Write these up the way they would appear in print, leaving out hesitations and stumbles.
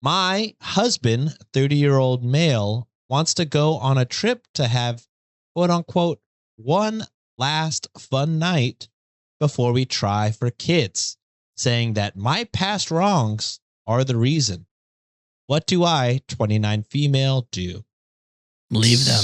My husband, 30-year-old male, wants to go on a trip to have quote unquote one last fun night before we try for kids, saying that my past wrongs are the reason. What do I, 29 female, do? Leave them.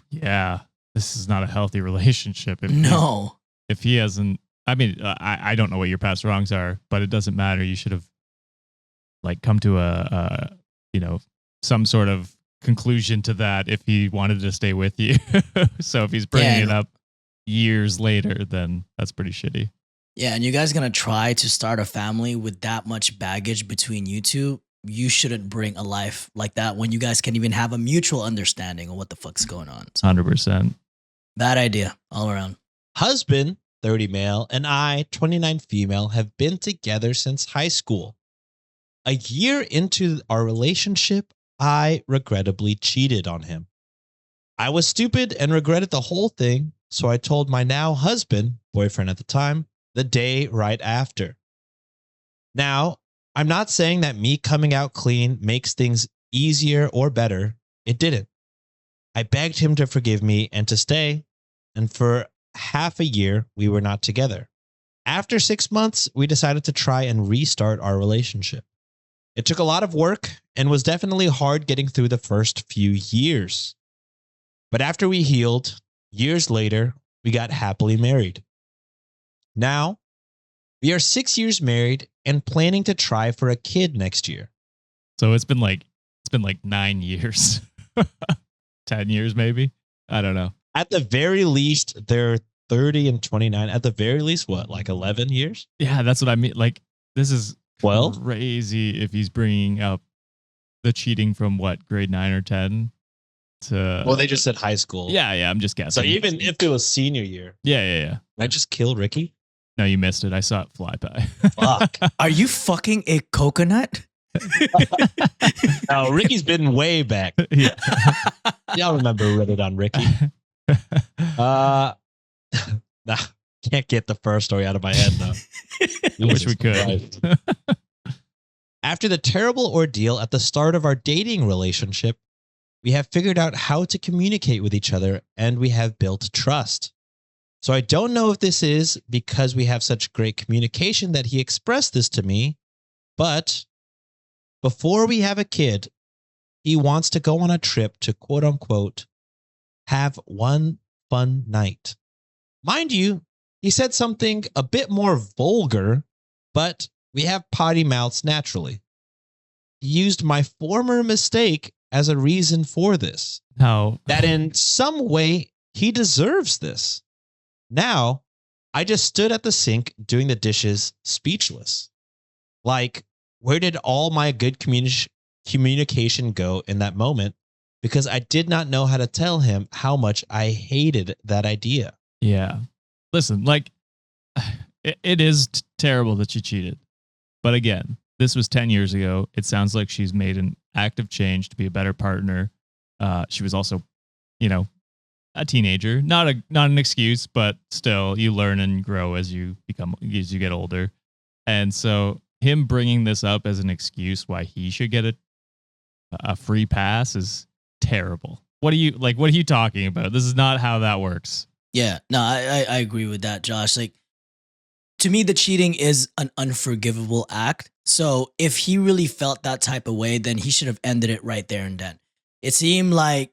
Yeah, this is not a healthy relationship. No. If he hasn't, I mean, I don't know what your past wrongs are, but it doesn't matter. You should have like come to some sort of conclusion to that if he wanted to stay with you. So if he's bringing it up years later, then that's pretty shitty. Yeah, and you guys gonna try to start a family with that much baggage between you two? You shouldn't bring a life like that when you guys can even have a mutual understanding of what the fuck's going on. So, 100%. bad idea all around. Husband, 30 male, and I, 29 female, have been together since high school. A year into our relationship, I regrettably cheated on him. I was stupid and regretted the whole thing, so I told my now husband, boyfriend at the time, the day right after. Now, I'm not saying that me coming out clean makes things easier or better. It didn't. I begged him to forgive me and to stay, and for half a year, we were not together. After 6 months, we decided to try and restart our relationship. It took a lot of work and was definitely hard getting through the first few years. But after we healed, years later, we got happily married. Now, we are 6 years married and planning to try for a kid next year. So it's been like 9 years, 10 years maybe. I don't know. At the very least, they're 30 and 29. At the very least, what, like 11 years? Yeah, that's what I mean. Like, this is 12? Crazy if he's bringing up the cheating from what, grade 9 or 10 to... Well, they just said high school. Yeah, I'm just guessing. So even if it was senior year. Yeah. Can I just kill Ricky? No, you missed it. I saw it fly by. Fuck. Are you fucking a coconut? No, Ricky's been way back. Yeah. Y'all remember Reddit on Ricky. Nah, can't get the first story out of my head though. I wish we could. After the terrible ordeal at the start of our dating relationship, we have figured out how to communicate with each other and we have built trust. So I don't know if this is because we have such great communication that he expressed this to me, but before we have a kid, he wants to go on a trip to quote unquote have one fun night. Mind you, he said something a bit more vulgar, but we have potty mouths naturally. He used my former mistake as a reason for this. How? That in some way he deserves this. Now, I just stood at the sink doing the dishes speechless. Like, where did all my good communication go in that moment? Because I did not know how to tell him how much I hated that idea. Yeah. Listen, like, it is terrible that she cheated. But again, this was 10 years ago. It sounds like she's made an active change to be a better partner. She was also, a teenager. Not an excuse, but still, you learn and grow as you get older. And so him bringing this up as an excuse why he should get a free pass is terrible. What are you talking about? This is not how that works. Yeah, no, I agree with that, Josh. Like, to me, the cheating is an unforgivable act. So if he really felt that type of way, then he should have ended it right there and then. It seemed like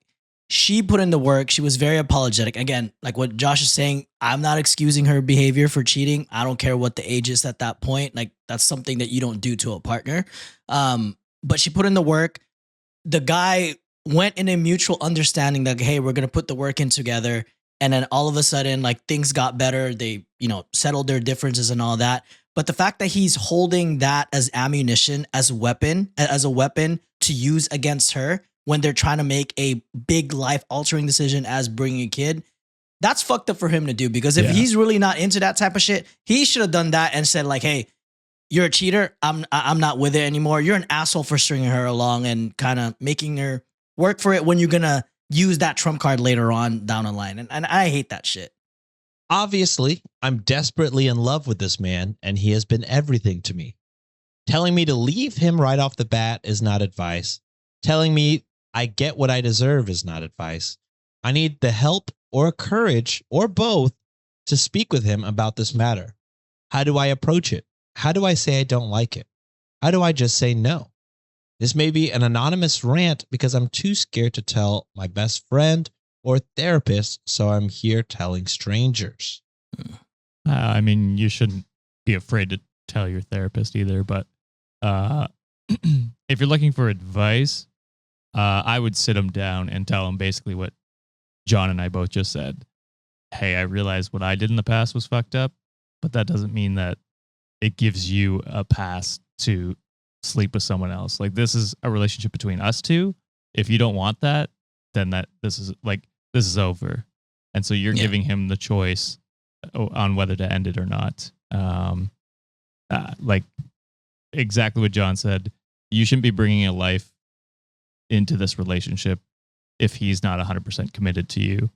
she put in the work. She was very apologetic. Again, like what Josh is saying, I'm not excusing her behavior for cheating. I don't care what the age is at that point. Like, that's something that you don't do to a partner. But she put in the work. The guy went in a mutual understanding that, hey, we're going to put the work in together. And then all of a sudden, like, things got better. They, settled their differences and all that. But the fact that he's holding that as ammunition, as a weapon to use against her when they're trying to make a big life altering decision as bringing a kid, that's fucked up for him to do. Because if he's really not into that type of shit, he should have done that and said like, hey, you're a cheater. I'm not with it anymore. You're an asshole for stringing her along and kind of making her work for it when you're going to use that trump card later on down the line. And I hate that shit. Obviously, I'm desperately in love with this man, and he has been everything to me. Telling me to leave him right off the bat is not advice. Telling me I get what I deserve is not advice. I need the help or courage or both to speak with him about this matter. How do I approach it? How do I say I don't like it? How do I just say no? This may be an anonymous rant because I'm too scared to tell my best friend or therapist, so I'm here telling strangers. I mean, you shouldn't be afraid to tell your therapist either, but if you're looking for advice, I would sit him down and tell him basically what John and I both just said. Hey, I realize what I did in the past was fucked up, but that doesn't mean that it gives you a pass to sleep with someone else. Like, this is a relationship between us two. If you don't want that, then this is over. And so you're giving him the choice on whether to end it or not. Like exactly what John said, you shouldn't be bringing a life into this relationship if he's not 100% committed to you.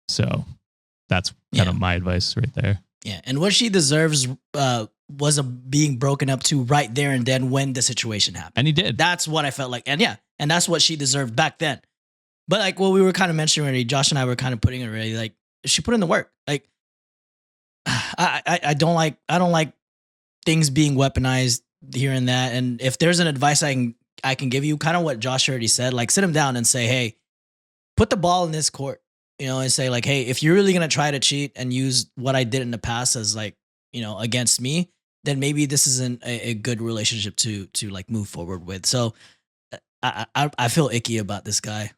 So that's kind of my advice right there. Yeah. And what she deserves was being broken up to right there and then when the situation happened. And he did. That's what I felt like. And and that's what she deserved back then. But like what we were kind of mentioning already, Josh and I were kind of putting it already, like she put in the work. Like I don't like things being weaponized here and that. And if there's an advice I can give you, kind of what Josh already said, like sit him down and say, hey, put the ball in this court, and say like, hey, if you're really going to try to cheat and use what I did in the past as like, against me, then maybe this isn't a good relationship to like move forward with. So I feel icky about this guy.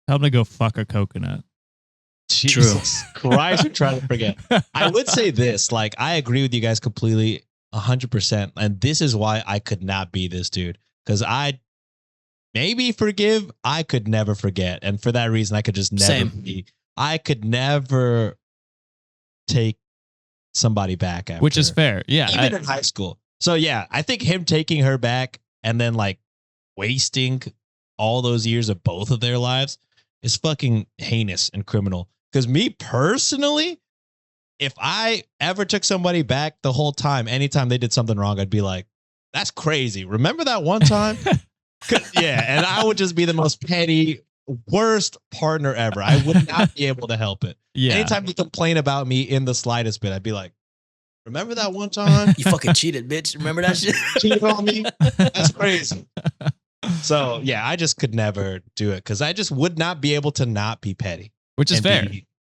Tell him to go fuck a coconut. Jesus Christ, you're trying to forget. I would say this, like, I agree with you guys completely 100%. And this is why I could not be this dude. Because I maybe forgive, I could never forget. And for that reason, I could just never be. I could never take somebody back after. Which is fair. Yeah. Even in high school. So yeah, I think him taking her back and then like wasting all those years of both of their lives is fucking heinous and criminal. Because me personally, if I ever took somebody back the whole time, anytime they did something wrong, I'd be like, that's crazy. Remember that one time? Yeah. And I would just be the most petty, worst partner ever. I would not be able to help it. Yeah. Anytime you complain about me in the slightest bit, I'd be like, remember that one time? You fucking cheated, bitch. Remember that shit? Cheated on me? That's crazy. So yeah, I just could never do it because I just would not be able to not be petty. Which is fair.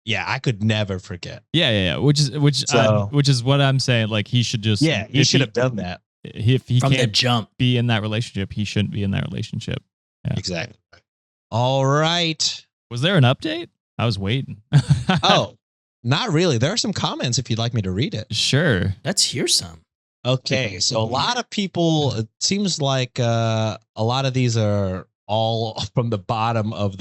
Yeah, I could never forget. Yeah. Which is what I'm saying. Like he should just. Yeah, he should have done that. If he from can't the jump be in that relationship, he shouldn't be in that relationship. Yeah. Exactly. All right. Was there an update? I was waiting. Oh, not really. There are some comments if you'd like me to read it. Sure. Let's hear some. Okay, so a lot of people, it seems like a lot of these are all from the bottom of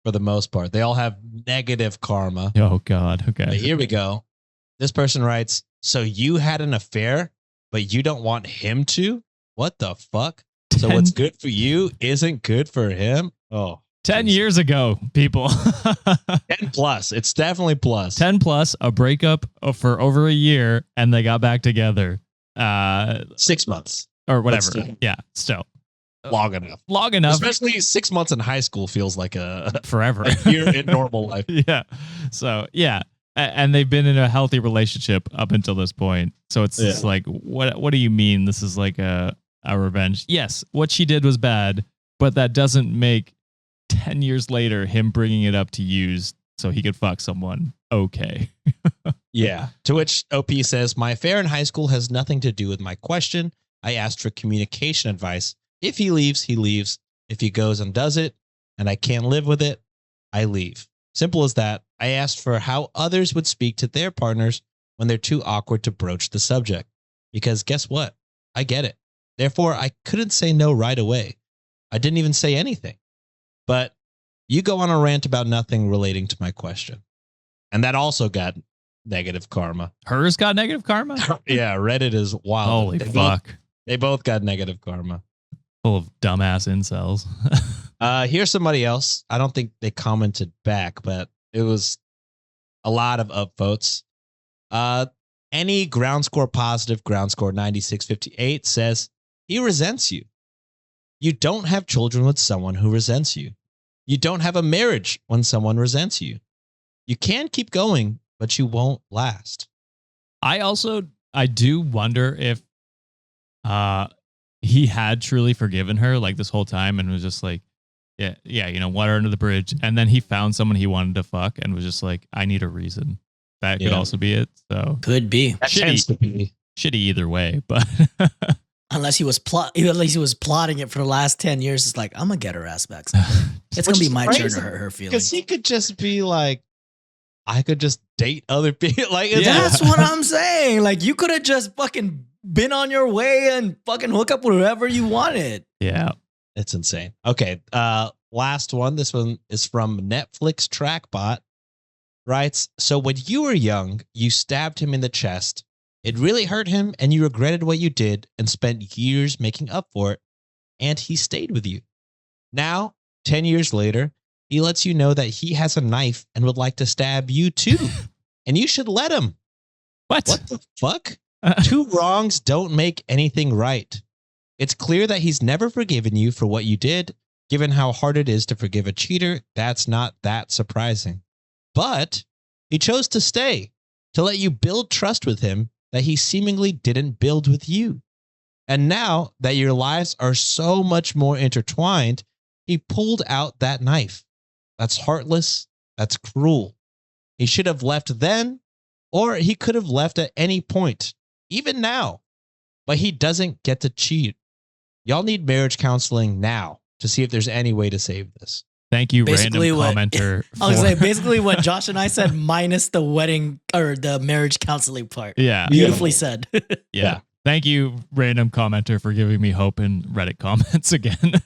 for the most part. They all have negative karma. Oh, God. Okay. But here we go. This person writes, so you had an affair, but you don't want him to? What the fuck? So what's good for you isn't good for him? Oh. 10 years ago, people. 10 plus. It's definitely plus. 10 plus, a breakup for over a year, and they got back together. 6 months. Or whatever. Still, yeah, still. Long enough. Long enough. Especially 6 months in high school feels like forever. A year in normal life. Yeah. So, yeah. And they've been in a healthy relationship up until this point. So it's just like, what do you mean this is like a revenge? Yes, what she did was bad, but that doesn't make 10 years later him bringing it up to use so he could fuck someone okay. Yeah. To which OP says, my affair in high school has nothing to do with my question. I asked for communication advice. If he leaves, he leaves. If he goes and does it, and I can't live with it, I leave. Simple as that. I asked for how others would speak to their partners when they're too awkward to broach the subject. Because guess what? I get it. Therefore, I couldn't say no right away. I didn't even say anything. But you go on a rant about nothing relating to my question. And that also got negative karma. Hers got negative karma? Yeah, Reddit is wild. Holy fuck. They both got negative karma. Full of dumbass incels. Here's somebody else. I don't think they commented back, but it was a lot of upvotes. Any ground score positive, ground score 9658 says, He resents you. You don't have children with someone who resents you. You don't have a marriage when someone resents you. You can keep going, but you won't last. I do wonder if he had truly forgiven her like this whole time and was just like, yeah, water under the bridge. And then he found someone he wanted to fuck and was just like, I need a reason. That could also be it. So could be. That tends to be shitty either way, but unless he was plotting it for the last 10 years, it's like, I'm gonna get her ass back. It's gonna be my turn to hurt her feelings. Because he could just be like, I could just date other people. Like, that's what I'm saying. Like, you could have just fucking been on your way and fucking hook up with whoever you wanted. Yeah. It's insane. Okay. Last one. This one is from Netflix Trackbot. Writes, so when you were young, you stabbed him in the chest. It really hurt him and you regretted what you did and spent years making up for it. And he stayed with you. Now, 10 years later, he lets you know that he has a knife and would like to stab you too. And you should let him. What the fuck? Two wrongs don't make anything right. It's clear that he's never forgiven you for what you did. Given how hard it is to forgive a cheater, that's not that surprising. But he chose to stay, to let you build trust with him that he seemingly didn't build with you. And now that your lives are so much more intertwined, he pulled out that knife. That's heartless. That's cruel. He should have left then, or he could have left at any point, even now. But he doesn't get to cheat. Y'all need marriage counseling now to see if there's any way to save this. Thank you, basically random commenter. I was like, basically what Josh and I said, minus the wedding or the marriage counseling part. Yeah. Beautifully said. Yeah. Thank you, random commenter, for giving me hope in Reddit comments again.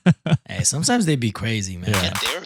Hey, sometimes they be crazy, man. Yeah. And there